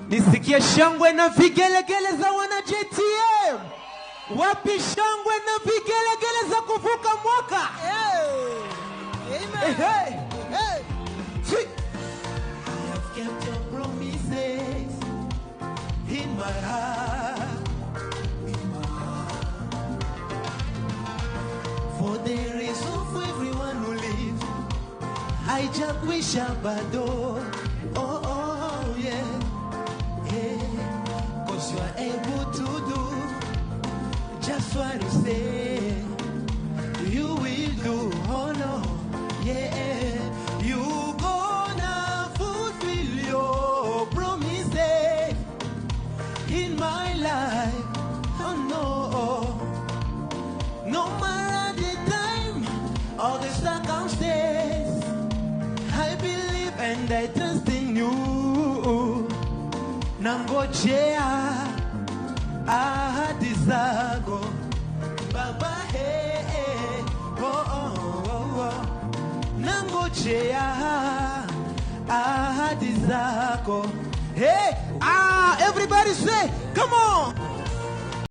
Nisikie shangwe na vigelegele za wana JTM. Wapi shangwe na vigelegele za kuvuka mwaka? Amen. Hey. I have kept your promises in my heart. For there is hope for everyone who lives. I just wish Abado. Oh, yeah. Cause you are able to do just what you say you will do. Oh no, yeah. You gonna fulfill your promises in my life. Oh no. No matter the time or the circumstance, I believe and I trust in you. Nangojea ahadi zako Baba, hey, oh. Nangojea ahadi zako. Hey, everybody say, come on.